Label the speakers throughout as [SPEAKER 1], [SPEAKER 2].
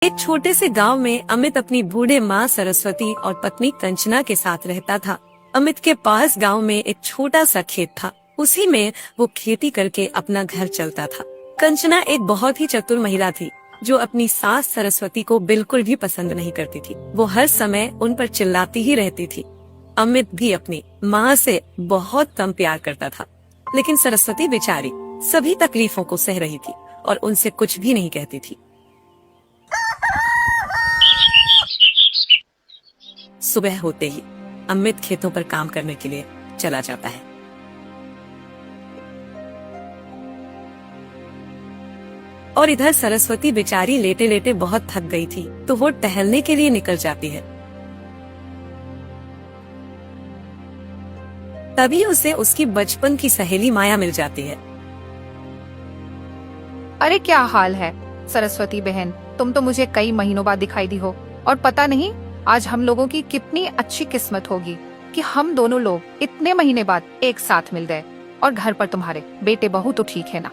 [SPEAKER 1] एक छोटे से गांव में अमित अपनी बूढ़े माँ सरस्वती और पत्नी कंचना के साथ रहता था। अमित के पास गांव में एक छोटा सा खेत था। उसी में वो खेती करके अपना घर चलता था। कंचना एक बहुत ही चतुर महिला थी जो अपनी सास सरस्वती को बिल्कुल भी पसंद नहीं करती थी। वो हर समय उन पर चिल्लाती ही रहती थी। अमित भी अपनी माँ से बहुत कम प्यार करता था, लेकिन सरस्वती बेचारी सभी तकलीफों को सह रही थी और उनसे कुछ भी नहीं कहती थी। सुबह होते ही अमित खेतों पर काम करने के लिए चला जाता है। और इधर सरस्वती बेचारी लेटे लेटे बहुत थक गई थी, तो वो टहलने के लिए निकल जाती है। तभी उसे उसकी बचपन की सहेली माया मिल जाती है।
[SPEAKER 2] अरे क्या हाल है सरस्वती बहन, तुम तो मुझे कई महीनों बाद दिखाई दी हो। और पता नहीं आज हम लोगों की कितनी अच्छी किस्मत होगी कि हम दोनों लोग इतने महीने बाद एक साथ मिल गए। और घर पर तुम्हारे बेटे बहू तो ठीक है ना?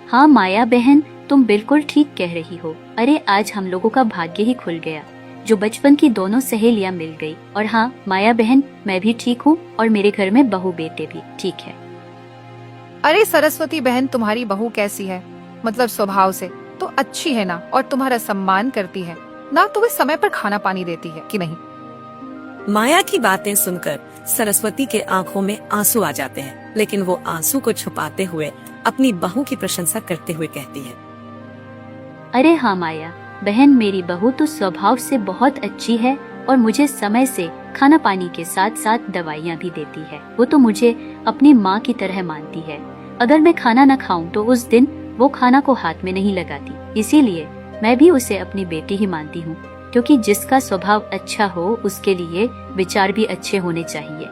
[SPEAKER 3] हाँ माया बहन, तुम बिल्कुल ठीक कह रही हो। अरे आज हम लोगों का भाग्य ही खुल गया, जो बचपन की दोनों सहेलियां मिल गई। और हाँ माया बहन, मैं भी ठीक हूँ और मेरे घर में बहू बेटे भी ठीक है।
[SPEAKER 2] अरे सरस्वती बहन, तुम्हारी बहू कैसी है? मतलब स्वभाव से तो अच्छी है ना? और तुम्हारा सम्मान करती है ना? तो वे समय पर खाना पानी देती है कि नहीं?
[SPEAKER 1] माया की बातें सुनकर सरस्वती के आंखों में आंसू आ जाते हैं, लेकिन वो आंसू को छुपाते हुए अपनी बहू की प्रशंसा करते हुए कहती है।
[SPEAKER 3] अरे हाँ माया बहन, मेरी बहू तो स्वभाव से बहुत अच्छी है और मुझे समय से खाना पानी के साथ साथ दवाइयाँ भी देती है। वो तो मुझे अपनी माँ की तरह मानती है। अगर मैं खाना न खाऊं तो उस दिन वो खाना को हाथ में नहीं लगाती। इसीलिए मैं भी उसे अपनी बेटी ही मानती हूँ, क्योंकि जिसका स्वभाव अच्छा हो उसके लिए विचार भी अच्छे होने चाहिए।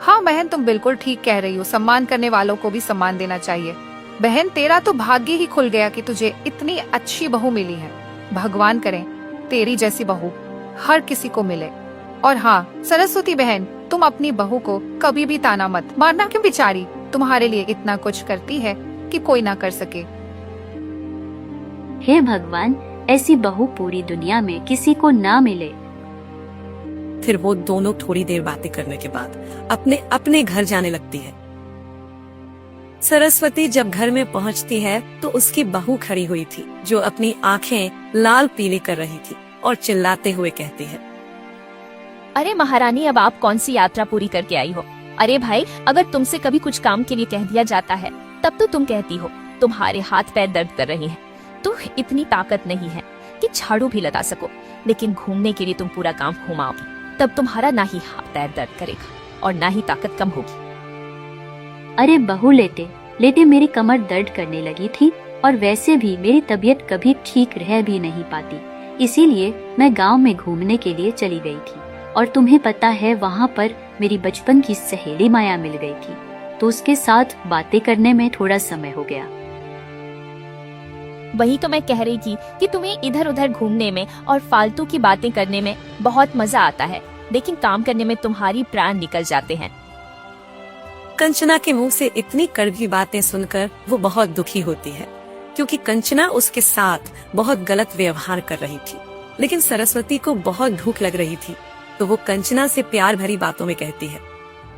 [SPEAKER 2] हाँ बहन, तुम बिल्कुल ठीक कह रही हो। सम्मान करने वालों को भी सम्मान देना चाहिए। बहन, तेरा तो भाग्य ही खुल गया कि तुझे इतनी अच्छी बहू मिली है। भगवान करे तेरी जैसी बहू हर किसी को मिले। और हाँ सरस्वती बहन, तुम अपनी बहू को कभी भी ताना मत मारना, क्यों बेचारी तुम्हारे लिए इतना कुछ करती है कि कोई ना कर सके।
[SPEAKER 3] हे भगवान, ऐसी बहू पूरी दुनिया में किसी को ना मिले।
[SPEAKER 1] फिर वो दोनों थोड़ी देर बातें करने के बाद अपने अपने घर जाने लगती है। सरस्वती जब घर में पहुंचती है तो उसकी बहू खड़ी हुई थी, जो अपनी आंखें लाल पीली कर रही थी और चिल्लाते हुए कहती है।
[SPEAKER 4] अरे महारानी, अब आप कौन सी यात्रा पूरी करके आई हो? अरे भाई, अगर तुमसे कभी कुछ काम के लिए कह दिया जाता है तब तो तुम कहती हो तुम्हारे हाथ पैर दर्द कर रहे हैं, तो इतनी ताकत नहीं है कि झाड़ू भी लगा सको। लेकिन घूमने के लिए तुम पूरा गांव घुमाओगी, तब तुम्हारा ना ही हाथ पैर दर्द करेगा और ना ही ताकत कम होगी।
[SPEAKER 3] अरे बहू, लेटे लेटे मेरी कमर दर्द करने लगी थी और वैसे भी मेरी तबीयत कभी ठीक रह भी नहीं पाती। इसीलिए मैं गांव में घूमने के लिए चली गई थी। और तुम्हें पता है, वहाँ पर मेरी बचपन की सहेली माया मिल गई थी, तो उसके साथ बातें करने में थोड़ा समय हो गया।
[SPEAKER 4] वही तो मैं कह रही थी कि तुम्हें इधर उधर घूमने में और फालतू की बातें करने में बहुत मजा आता है, लेकिन काम करने में तुम्हारी प्राण निकल जाते हैं।
[SPEAKER 1] कंचना के मुंह से इतनी कड़वी बातें सुनकर वो बहुत दुखी होती है, क्योंकि कंचना उसके साथ बहुत गलत व्यवहार कर रही थी। लेकिन सरस्वती को बहुत भूख लग रही थी, तो वो कंचना से प्यार भरी बातों में कहती है।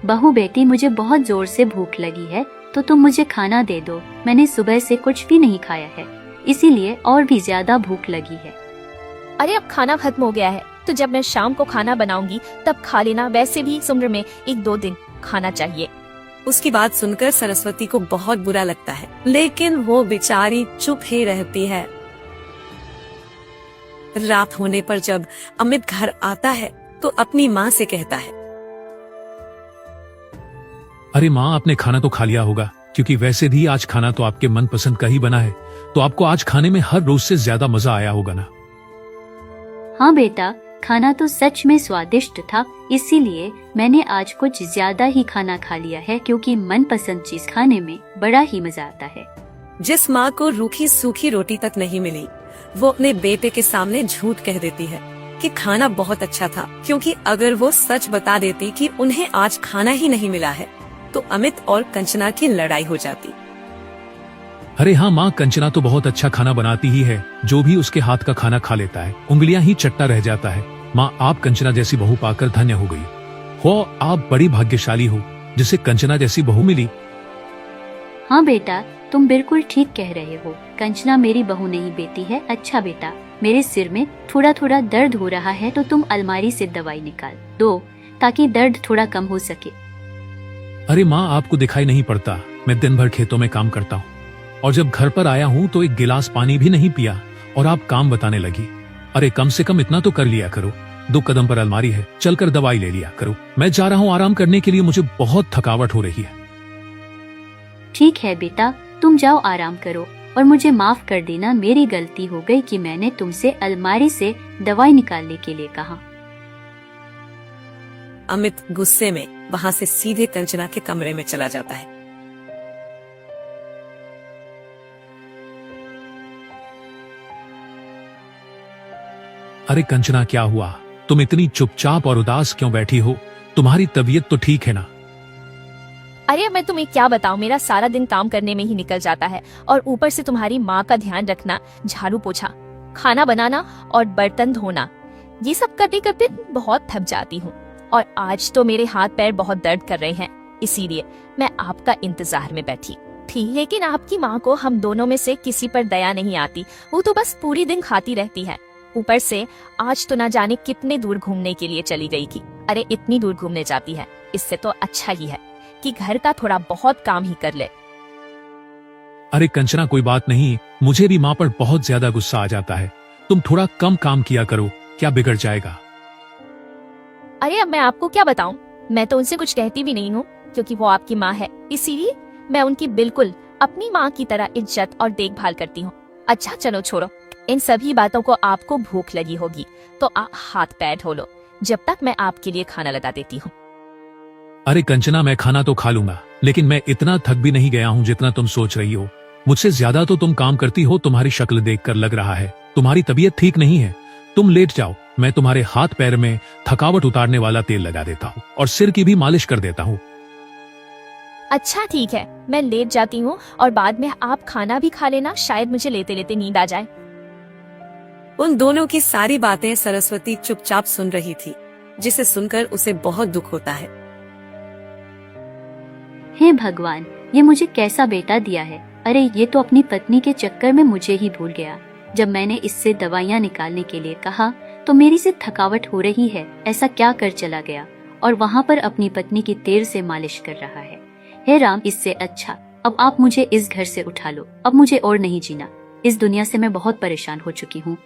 [SPEAKER 3] बहू बेटी, मुझे बहुत जोर से भूख लगी है, तो तुम मुझे खाना दे दो। मैंने सुबह से कुछ भी नहीं खाया है, इसीलिए और भी ज्यादा भूख लगी है।
[SPEAKER 4] अरे अब खाना खत्म हो गया है, तो जब मैं शाम को खाना बनाऊंगी तब खा लेना। वैसे भी इस उम्र में 1-2 दिन खाना चाहिए।
[SPEAKER 1] उसकी बात सुनकर सरस्वती को बहुत बुरा लगता है, लेकिन वो बेचारी चुप ही रहती है। रात होने पर जब अमित घर आता है तो अपनी माँ से कहता है।
[SPEAKER 5] अरे माँ, आपने खाना तो खा लिया होगा, क्योंकि वैसे भी आज खाना तो आपके मनपसंद का ही बना है, तो आपको आज खाने में हर रोज से ज्यादा मजा आया होगा ना?
[SPEAKER 3] हाँ बेटा, खाना तो सच में स्वादिष्ट था, इसीलिए मैंने आज कुछ ज्यादा ही खाना खा लिया है, क्योंकि मनपसंद चीज खाने में बड़ा ही मजा आता है।
[SPEAKER 1] जिस माँ को रूखी सूखी रोटी तक नहीं मिली, वो अपने बेटे के सामने झूठ कह देती है कि खाना बहुत अच्छा था, क्योंकि अगर वो सच बता देती कि उन्हें आज खाना ही नहीं मिला है, तो अमित और कंचना की लड़ाई हो जाती।
[SPEAKER 5] अरे हाँ माँ, कंचना तो बहुत अच्छा खाना बनाती ही है। जो भी उसके हाथ का खाना खा लेता है, उंगलियां ही चट्टा रह जाता है। माँ, आप कंचना जैसी बहू पाकर धन्य हो गई हो। आप बड़ी भाग्यशाली हो जिसे कंचना जैसी बहू मिली।
[SPEAKER 3] हाँ बेटा, तुम बिल्कुल ठीक कह रहे हो। कंचना मेरी बहू नहीं बेटी है। अच्छा बेटा, मेरे सिर में थोड़ा थोड़ा दर्द हो रहा है तो तुम अलमारी से दवाई निकाल दो ताकि दर्द थोड़ा कम हो सके।
[SPEAKER 5] अरे माँ, आपको दिखाई नहीं पड़ता? मैं दिन भर खेतों में काम करता हूँ और जब घर पर आया हूँ तो एक गिलास पानी भी नहीं पिया और आप काम बताने लगी। अरे कम से कम इतना तो कर लिया करो। 2 कदम पर अलमारी है, चलकर दवाई ले लिया करो। मैं जा रहा हूँ आराम करने के लिए, मुझे बहुत थकावट हो रही है।
[SPEAKER 3] ठीक है बेटा, तुम जाओ आराम करो और मुझे माफ कर देना, मेरी गलती हो गई कि मैंने तुमसे अलमारी से दवाई निकालने के लिए कहा।
[SPEAKER 1] अमित गुस्से में वहाँ से सीधे कंचना के कमरे में चला जाता है।
[SPEAKER 5] अरे कंचना, क्या हुआ? तुम इतनी चुपचाप और उदास क्यों बैठी हो? तुम्हारी तबीयत तो ठीक है ना?
[SPEAKER 4] अरे मैं तुम्हें क्या बताऊं, मेरा सारा दिन काम करने में ही निकल जाता है और ऊपर से तुम्हारी माँ का ध्यान रखना, झाड़ू पोछा, खाना बनाना और बर्तन धोना, ये सब करते करते बहुत थक जाती हूँ। और आज तो मेरे हाथ पैर बहुत दर्द कर रहे हैं, इसीलिए मैं आपका इंतजार में बैठी थी। लेकिन आपकी माँ को हम दोनों में से किसी पर दया नहीं आती। वो तो बस पूरी दिन खाती रहती है। ऊपर से आज तो ना जाने कितने दूर घूमने के लिए चली गई थी। अरे इतनी दूर घूमने जाती है, इससे तो अच्छा ही है कि घर का थोड़ा बहुत काम ही कर ले।
[SPEAKER 5] अरे कंचना, कोई बात नहीं, मुझे भी माँ पर बहुत ज्यादा गुस्सा आ जाता है। तुम थोड़ा कम काम किया करो, क्या बिगड़ जाएगा?
[SPEAKER 4] अरे अब मैं आपको क्या बताऊं, मैं तो उनसे कुछ कहती भी नहीं हूँ क्योंकि वो आपकी माँ है, इसीलिए मैं उनकी बिल्कुल अपनी माँ की तरह इज्जत और देखभाल करती हूँ। अच्छा चलो छोड़ो, इन सभी बातों को। आपको भूख लगी होगी तो आप हाथ पैर धो लो, जब तक मैं आपके लिए खाना लगा देती हूँ।
[SPEAKER 5] अरे कंचना, मैं खाना तो खा लूंगा, लेकिन मैं इतना थक भी नहीं गया हूँ जितना तुम सोच रही हो। मुझसे ज्यादा तो तुम काम करती हो, तुम्हारी शक्ल देखकर लग रहा है तुम्हारी तबीयत ठीक नहीं है। तुम लेट जाओ, मैं तुम्हारे हाथ पैर में थकावट उतारने वाला तेल लगा देता हूँ और सिर की भी मालिश कर देता हूँ।
[SPEAKER 4] अच्छा ठीक है, मैं लेट जाती हूँ और बाद में आप खाना भी खा लेना, शायद मुझे लेते लेते नींद आ जाए।
[SPEAKER 1] उन दोनों की सारी बातें सरस्वती चुपचाप सुन रही थी, जिसे सुनकर उसे बहुत दुख होता है।
[SPEAKER 3] हे भगवान, ये मुझे कैसा बेटा दिया है। अरे ये तो अपनी पत्नी के चक्कर में मुझे ही भूल गया। जब मैंने इससे दवाइयाँ निकालने के लिए कहा तो मेरी से थकावट हो रही है, ऐसा क्या कर चला गया और वहाँ पर अपनी पत्नी की तेल से मालिश कर रहा है। हे राम, इससे अच्छा अब आप मुझे इस घर से उठा लो। अब मुझे और नहीं जीना, इस दुनिया से मैं बहुत परेशान हो चुकी हूँ।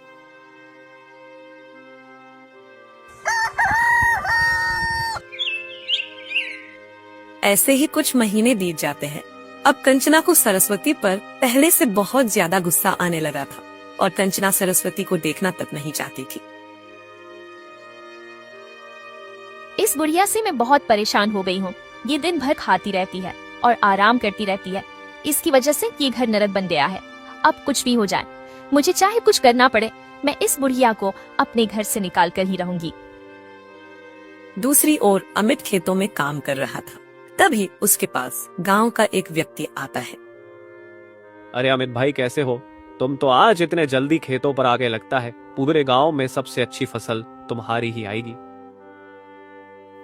[SPEAKER 1] ऐसे ही कुछ महीने बीत जाते हैं। अब कंचना को सरस्वती पर पहले से बहुत ज्यादा गुस्सा आने लगा था और कंचना सरस्वती को देखना तक नहीं चाहती थी।
[SPEAKER 4] इस बुढ़िया से मैं बहुत परेशान हो गई हूँ। ये दिन भर खाती रहती है और आराम करती रहती है। इसकी वजह से ये घर नरक बन गया है। अब कुछ भी हो जाए, मुझे चाहे कुछ करना पड़े, मैं इस बुढ़िया को अपने घर से निकाल कर ही रहूंगी।
[SPEAKER 1] दूसरी ओर अमित खेतों में काम कर रहा था। तभी उसके पास गांव का एक व्यक्ति आता है।
[SPEAKER 6] अरे अमित भाई, कैसे हो? तुम तो आज इतने जल्दी खेतों पर आगे, लगता है पूरे गांव में सबसे अच्छी फसल तुम्हारी ही आएगी।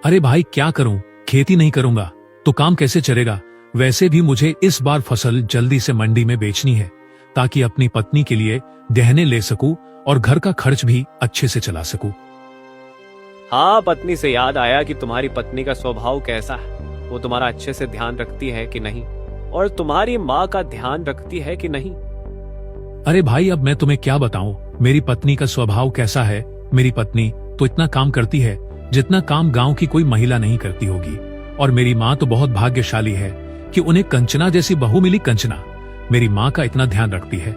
[SPEAKER 5] अरे भाई, क्या करूं? खेती नहीं करूंगा तो काम कैसे चलेगा? वैसे भी मुझे इस बार फसल जल्दी से मंडी में बेचनी है ताकि अपनी पत्नी के लिए गहने ले सकूं और घर का खर्च भी अच्छे से चला सकूं।
[SPEAKER 6] हाँ, पत्नी से याद आया कि तुम्हारी पत्नी का स्वभाव कैसा है। वो तुम्हारा अच्छे से ध्यान रखती है कि नहीं, और तुम्हारी माँ का ध्यान रखती है कि नहीं?
[SPEAKER 5] अरे भाई, अब मैं तुम्हें क्या बताऊं मेरी पत्नी का स्वभाव कैसा है। मेरी पत्नी तो इतना काम करती है जितना काम गांव की कोई महिला नहीं करती होगी। और मेरी माँ तो बहुत भाग्यशाली है कि उन्हें कंचना जैसी बहू मिली। कंचना मेरी माँ का इतना ध्यान रखती है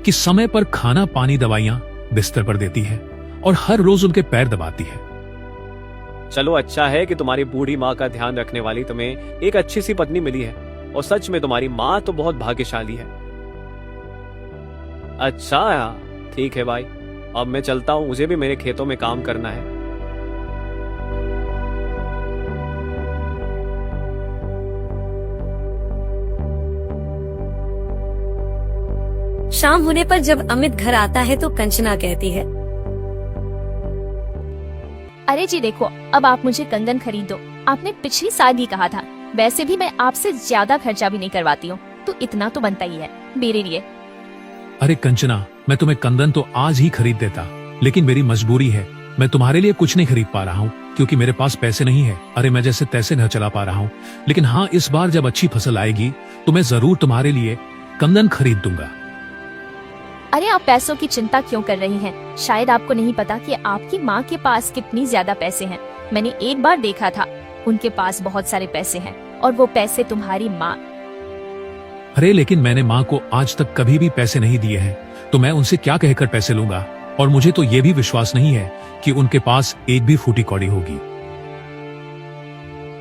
[SPEAKER 5] कि समय पर खाना, पानी, दवाइयाँ बिस्तर पर देती है और हर रोज उनके पैर दबाती है।
[SPEAKER 6] चलो अच्छा है कि तुम्हारी बूढ़ी माँ का ध्यान रखने वाली तुम्हें एक अच्छी सी पत्नी मिली है, और सच में तुम्हारी माँ तो बहुत भाग्यशाली है। अच्छा ठीक है भाई, अब मैं चलता हूँ, मुझे भी मेरे खेतों में काम करना है।
[SPEAKER 1] शाम होने पर जब अमित घर आता है तो कंचना कहती है,
[SPEAKER 4] अरे जी देखो, अब आप मुझे कंगन खरीद दो। आपने पिछली साल ही कहा था। वैसे भी मैं आपसे ज्यादा खर्चा भी नहीं करवाती हूँ, तो इतना तो बनता ही है मेरे लिए।
[SPEAKER 5] अरे कंचना, मैं तुम्हें कंदन तो आज ही खरीद देता, लेकिन मेरी मजबूरी है। मैं तुम्हारे लिए कुछ नहीं खरीद पा रहा हूँ क्योंकि मेरे पास पैसे नहीं है। अरे मैं जैसे तैसे घर चला पा रहा हूँ, लेकिन हाँ, इस बार जब अच्छी फसल आएगी तो मैं जरूर तुम्हारे लिए कंदन खरीद दूंगा।
[SPEAKER 4] अरे आप पैसों की चिंता क्यों कर रही हैं? शायद आपको नहीं पता कि आपकी माँ के पास कितनी ज्यादा पैसे हैं। मैंने एक बार देखा था, उनके पास बहुत सारे पैसे हैं और वो पैसे तुम्हारी माँ।
[SPEAKER 5] अरे लेकिन मैंने माँ को आज तक कभी भी पैसे नहीं दिए हैं, तो मैं उनसे क्या कहकर पैसे लूंगा? और मुझे तो ये भी विश्वास नहीं है कि उनके पास एक भी फूटी कौड़ी होगी।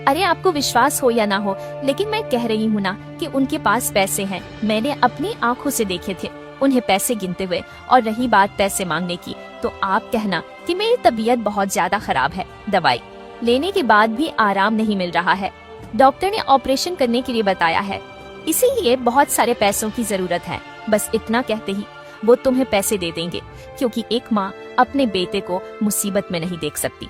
[SPEAKER 4] अरे आपको विश्वास हो या ना हो, लेकिन मैं कह रही हूँ ना कि उनके पास पैसे हैं। मैंने अपनी आंखों से देखे थे उन्हें पैसे गिनते हुए। और रही बात पैसे मांगने की, तो आप कहना कि मेरी तबीयत बहुत ज्यादा खराब है। दवाई लेने के बाद भी आराम नहीं मिल रहा है। डॉक्टर ने ऑपरेशन करने के लिए बताया है, इसीलिए बहुत सारे पैसों की जरूरत है। बस इतना कहते ही वो तुम्हें पैसे दे देंगे, क्योंकि एक माँ अपने बेटे को मुसीबत में नहीं देख सकती।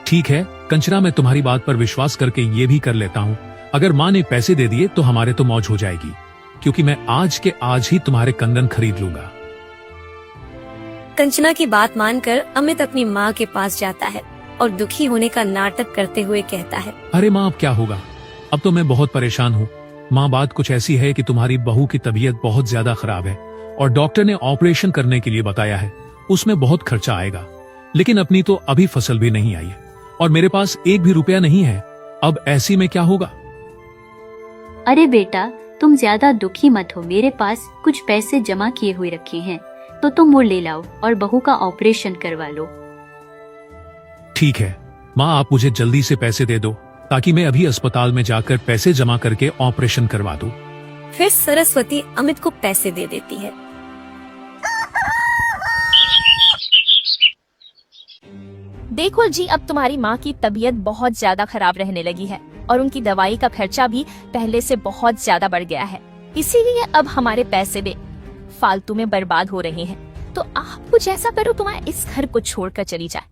[SPEAKER 5] ठीक है कंचना, मैं तुम्हारी बात पर विश्वास करके ये भी कर लेता हूँ। अगर माँ ने पैसे दे दिए तो हमारे तो मौज हो जाएगी, क्योंकि मैं आज के आज ही तुम्हारे कंगन खरीद लूंगा।
[SPEAKER 1] कंचना की बात मानकर अमित अपनी माँ के पास जाता है और दुखी होने का नाटक करते हुए कहता है,
[SPEAKER 5] अरे माँ, अब क्या होगा? अब तो मैं बहुत परेशान हूँ। माँ, बात कुछ ऐसी है कि तुम्हारी बहू की तबीयत बहुत ज्यादा खराब है और डॉक्टर ने ऑपरेशन करने के लिए बताया है। उसमें बहुत खर्चा आएगा, लेकिन अपनी तो अभी फसल भी नहीं आई है और मेरे पास एक भी रुपया नहीं है। अब ऐसी में क्या होगा?
[SPEAKER 3] अरे बेटा, तुम ज्यादा दुखी मत हो। मेरे पास कुछ पैसे जमा किए हुए रखे हैं, तो तुम वो ले लाओ और बहू का ऑपरेशन करवा लो।
[SPEAKER 5] ठीक है माँ, आप मुझे जल्दी से पैसे दे दो ताकि मैं अभी अस्पताल में जाकर पैसे जमा करके ऑपरेशन करवा दूं।
[SPEAKER 1] फिर सरस्वती अमित को पैसे दे देती है।
[SPEAKER 4] देखो जी, अब तुम्हारी माँ की तबीयत बहुत ज्यादा खराब रहने लगी है और उनकी दवाई का खर्चा भी पहले से बहुत ज्यादा बढ़ गया है। इसीलिए अब हमारे पैसे भी फालतू में बर्बाद हो रहे हैं। तो आप कुछ ऐसा करो, तुम्हारे इस घर को छोड़कर चली जाए।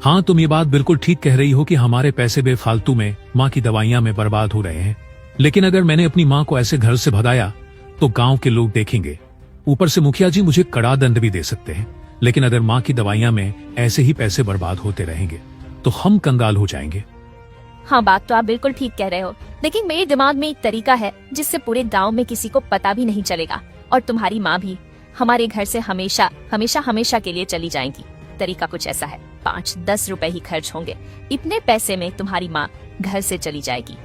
[SPEAKER 5] हाँ, तुम ये बात बिल्कुल ठीक कह रही हो कि हमारे पैसे बेफालतू में माँ की दवाइयाँ में बर्बाद हो रहे हैं। लेकिन अगर मैंने अपनी माँ को ऐसे घर से भगाया तो गांव के लोग देखेंगे। ऊपर से मुखिया जी मुझे कड़ा दंड भी दे सकते हैं। लेकिन अगर माँ की दवाइयाँ में ऐसे ही पैसे बर्बाद होते रहेंगे तो हम कंगाल हो जाएंगे।
[SPEAKER 4] हाँ, बात तो आप बिल्कुल ठीक कह रहे हो, लेकिन मेरे दिमाग में एक तरीका है जिससे पूरे गांव में किसी को पता भी नहीं चलेगा और तुम्हारी माँ भी हमारे घर से हमेशा हमेशा हमेशा के लिए चली जाएंगी। तरीका कुछ ऐसा है, 5-10 रुपए ही खर्च होंगे। इतने पैसे में तुम्हारी माँ घर से चली जाएगी।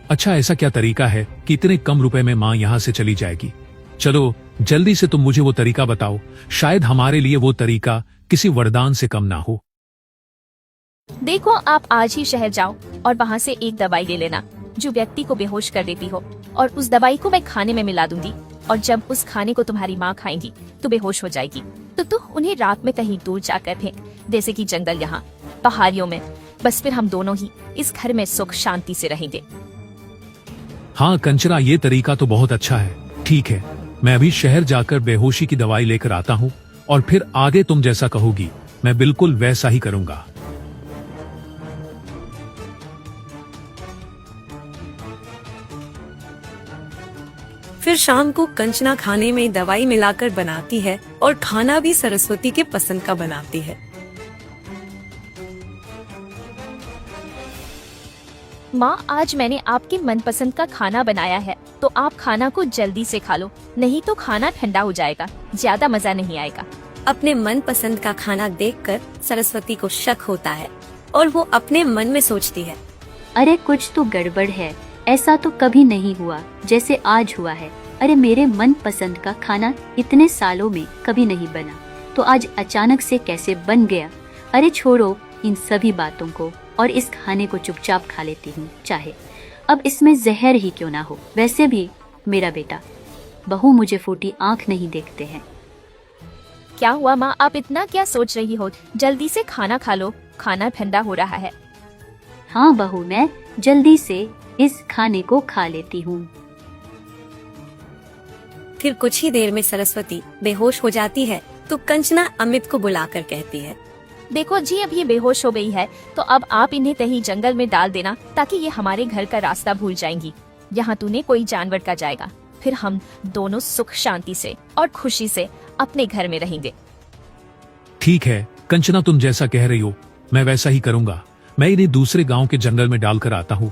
[SPEAKER 5] अच्छा, ऐसा क्या तरीका है कि इतने कम रुपए में माँ यहाँ से चली जाएगी? चलो जल्दी से तुम मुझे वो तरीका बताओ। शायद हमारे लिए वो तरीका किसी वरदान से कम ना हो।
[SPEAKER 4] देखो, आप आज ही शहर जाओ और वहाँ से एक दवाई ले लेना जो व्यक्ति को बेहोश कर देती हो, और उस दवाई को मैं खाने में मिला दूंगी, और जब उस खाने को तुम्हारी माँ खाएंगी तो बेहोश हो जाएगी। तो उन्हें रात में कहीं दूर जाकर फेंक, जैसे कि जंगल, यहाँ पहाड़ियों में। बस फिर हम दोनों ही इस घर में सुख शांति से रहेंगे।
[SPEAKER 5] हाँ कंचना, ये तरीका तो बहुत अच्छा है। ठीक है, मैं अभी शहर जाकर बेहोशी की दवाई लेकर आता हूँ और फिर आगे तुम जैसा कहोगी मैं बिल्कुल वैसा ही करूंगा।
[SPEAKER 1] फिर शाम को कंचना खाने में दवाई मिलाकर बनाती है और खाना भी सरस्वती के पसंद का बनाती है।
[SPEAKER 4] माँ, आज मैंने आपके मनपसंद का खाना बनाया है, तो आप खाना को जल्दी से खा लो, नहीं तो खाना ठंडा हो जाएगा, ज्यादा मजा नहीं आएगा।
[SPEAKER 1] अपने मनपसंद का खाना देखकर सरस्वती को शक होता है और वो अपने मन में सोचती है,
[SPEAKER 3] अरे कुछ तो गड़बड़ है। ऐसा तो कभी नहीं हुआ जैसे आज हुआ है। अरे मेरे मन पसंद का खाना इतने सालों में कभी नहीं बना, तो आज अचानक से कैसे बन गया। अरे छोड़ो इन सभी बातों को और इस खाने को चुपचाप खा लेती हूँ, चाहे अब इसमें जहर ही क्यों ना हो। वैसे भी मेरा बेटा बहू मुझे फूटी आंख नहीं देखते हैं।
[SPEAKER 4] क्या हुआ माँ, आप इतना क्या सोच रही हो? जल्दी से खाना खा लो, खाना ठंडा हो रहा है।
[SPEAKER 3] हाँ बहू, मैं जल्दी से इस खाने को खा लेती हूँ।
[SPEAKER 1] फिर कुछ ही देर में सरस्वती बेहोश हो जाती है तो कंचना अमित को बुलाकर कहती है,
[SPEAKER 4] देखो जी, अब ये बेहोश हो गई है तो अब आप इन्हें कहीं जंगल में डाल देना ताकि ये हमारे घर का रास्ता भूल जाएंगी। यहाँ तूने कोई जानवर का जाएगा, फिर हम दोनों सुख शांति से और खुशी से अपने घर में रहेंगे।
[SPEAKER 5] ठीक है कंचना, तुम जैसा कह रही हो मैं वैसा ही करूंगा। मैं इन्हें दूसरे गांव के जंगल में डालकर आता हूँ।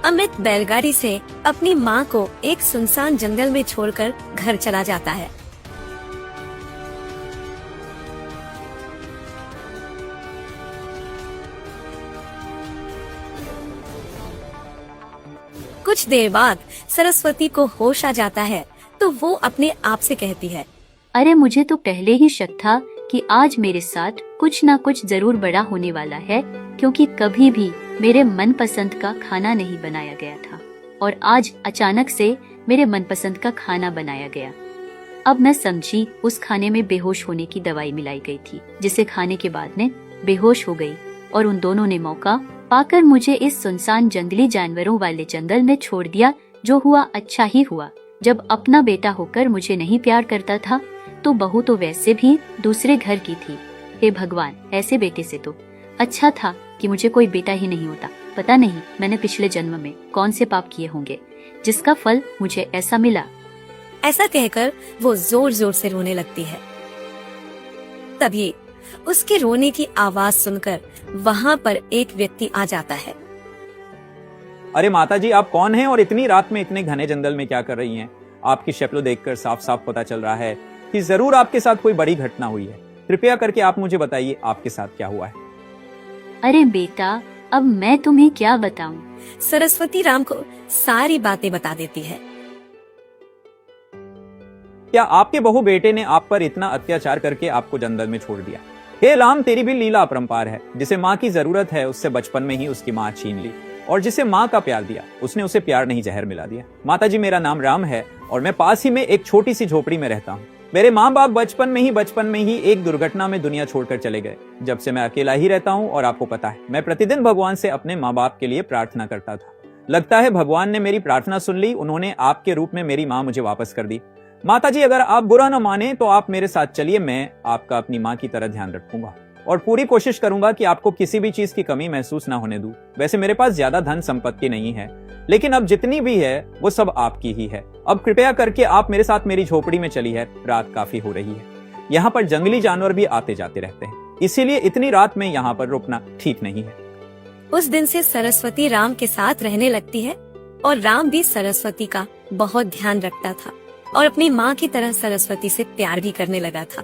[SPEAKER 1] अमित बैलगाड़ी से अपनी माँ को एक सुनसान जंगल में छोड़कर घर चला जाता है। कुछ देर बाद सरस्वती को होश आ जाता है तो वो अपने आप से कहती है,
[SPEAKER 3] अरे मुझे तो पहले ही शक था कि आज मेरे साथ कुछ ना कुछ जरूर बड़ा होने वाला है, क्योंकि कभी भी मेरे मनपसंद का खाना नहीं बनाया गया था और आज अचानक से मेरे मनपसंद का खाना बनाया गया। अब मैं समझी उस खाने में बेहोश होने की दवाई मिलाई गई थी, जिसे खाने के बाद में बेहोश हो गई और उन दोनों ने मौका पाकर मुझे इस सुनसान जंगली जानवरों वाले जंगल में छोड़ दिया। जो हुआ अच्छा ही हुआ। जब अपना बेटा होकर मुझे नहीं प्यार करता था तो बहू तो वैसे भी दूसरे घर की थी। हे भगवान, ऐसे बेटे से तो अच्छा था कि मुझे कोई बेटा ही नहीं होता। पता नहीं मैंने पिछले जन्म में कौन से पाप किए होंगे जिसका फल मुझे ऐसा मिला।
[SPEAKER 1] ऐसा कहकर वो जोर जोर से रोने लगती है। तभी उसके रोने की आवाज सुनकर वहाँ पर एक व्यक्ति आ जाता है।
[SPEAKER 7] अरे माता जी, आप कौन हैं और इतनी रात में इतने घने जंगल में क्या कर रही हैं? आपकी शक्ल देखकर साफ साफ पता चल रहा है कि जरूर आपके साथ कोई बड़ी घटना हुई है। कृपया करके आप मुझे बताइए आपके साथ क्या हुआ है।
[SPEAKER 3] अरे बेटा, अब मैं तुम्हें क्या बताऊं?
[SPEAKER 1] सरस्वती राम को सारी बातें बता देती है।
[SPEAKER 7] क्या आपके बहू बेटे ने आप पर इतना अत्याचार करके आपको जंगल में छोड़ दिया? हे राम, तेरी भी लीला अपरंपार है। जिसे माँ की जरूरत है उससे बचपन में ही उसकी माँ छीन ली, और जिसे माँ का प्यार दिया उसने उसे प्यार नहीं जहर मिला दिया। माता जी, मेरा नाम राम है और मैं पास ही में एक छोटी सी झोपड़ी में रहता हूँ। मेरे माँ बाप बचपन में ही एक दुर्घटना में दुनिया छोड़कर चले गए। जब से मैं अकेला ही रहता हूँ और आपको पता है मैं प्रतिदिन भगवान से अपने माँ बाप के लिए प्रार्थना करता था। लगता है भगवान ने मेरी प्रार्थना सुन ली। उन्होंने आपके रूप में मेरी माँ मुझे वापस कर दी। माता जी, अगर आप बुरा न माने तो आप मेरे साथ चलिए। मैं आपका अपनी माँ की तरह ध्यान रखूंगा और पूरी कोशिश करूंगा कि आपको किसी भी चीज की कमी महसूस ना होने दूं। वैसे मेरे पास ज्यादा धन संपत्ति नहीं है, लेकिन अब जितनी भी है वो सब आपकी ही है। अब कृपया करके आप मेरे साथ मेरी झोपड़ी में चली है। रात काफी हो रही है। यहाँ पर जंगली जानवर भी आते जाते रहते हैं, इसीलिए इतनी रात में यहाँ पर रुकना ठीक नहीं है।
[SPEAKER 1] उस दिन से सरस्वती राम के साथ रहने लगती है और राम भी सरस्वती का बहुत ध्यान रखता था और अपनी माँ की तरह सरस्वती से प्यार भी करने लगा था।